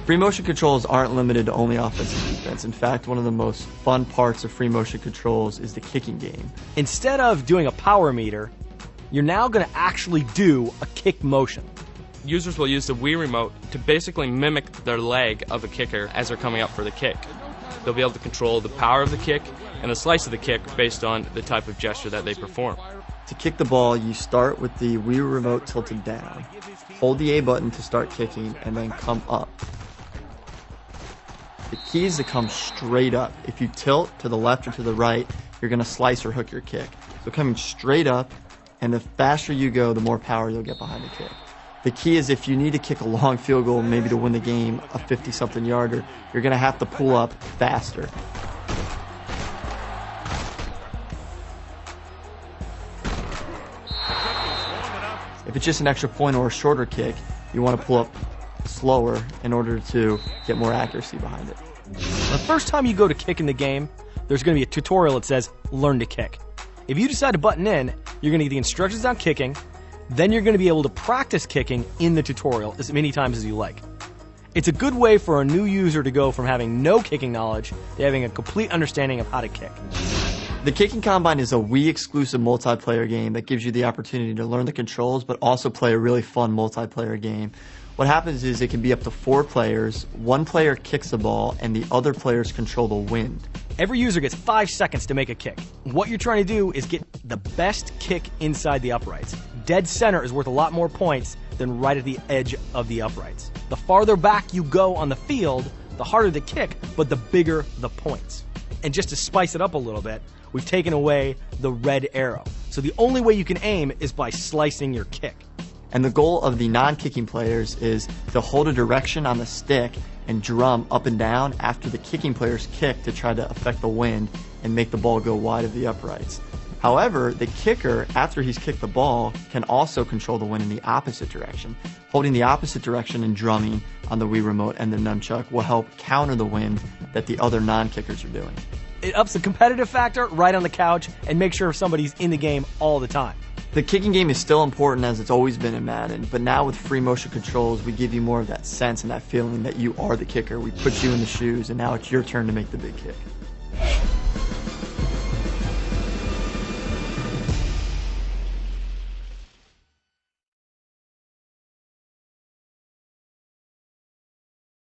Free motion controls aren't limited to only offense and defense. In fact, one of the most fun parts of free motion controls is the kicking game. Instead of doing a power meter, you're now going to actually do a kick motion. Users will use the Wii Remote to basically mimic their leg of a kicker as they're coming up for the kick. They'll be able to control the power of the kick and the slice of the kick based on the type of gesture that they perform. To kick the ball, you start with the Wii Remote tilted down. Hold the A button to start kicking and then come up. The key is to come straight up. If you tilt to the left or to the right, you're going to slice or hook your kick. So coming straight up, and the faster you go, the more power you'll get behind the kick. The key is if you need to kick a long field goal, maybe to win the game, a 50-something yarder, you're going to have to pull up faster. If it's just an extra point or a shorter kick, you want to pull up slower in order to get more accuracy behind it. The first time you go to kick in the game, there's going to be a tutorial that says, learn to kick. If you decide to button in, you're going to get the instructions on kicking, then you're going to be able to practice kicking in the tutorial as many times as you like. It's a good way for a new user to go from having no kicking knowledge to having a complete understanding of how to kick. The Kicking Combine is a Wii-exclusive multiplayer game that gives you the opportunity to learn the controls but also play a really fun multiplayer game. What happens is it can be up to 4 players, one player kicks the ball, and the other players control the wind. Every user gets 5 seconds to make a kick. What you're trying to do is get the best kick inside the uprights. Dead center is worth a lot more points than right at the edge of the uprights. The farther back you go on the field, the harder the kick, but the bigger the points. And just to spice it up a little bit, we've taken away the red arrow. So the only way you can aim is by slicing your kick. And the goal of the non-kicking players is to hold a direction on the stick and drum up and down after the kicking players kick to try to affect the wind and make the ball go wide of the uprights. However, the kicker, after he's kicked the ball, can also control the wind in the opposite direction. Holding the opposite direction and drumming on the Wii Remote and the nunchuck will help counter the wind that the other non-kickers are doing. It ups the competitive factor right on the couch and makes sure somebody's in the game all the time. The kicking game is still important as it's always been in Madden, but now with free motion controls, we give you more of that sense and that feeling that you are the kicker. We put you in the shoes, and now it's your turn to make the big kick.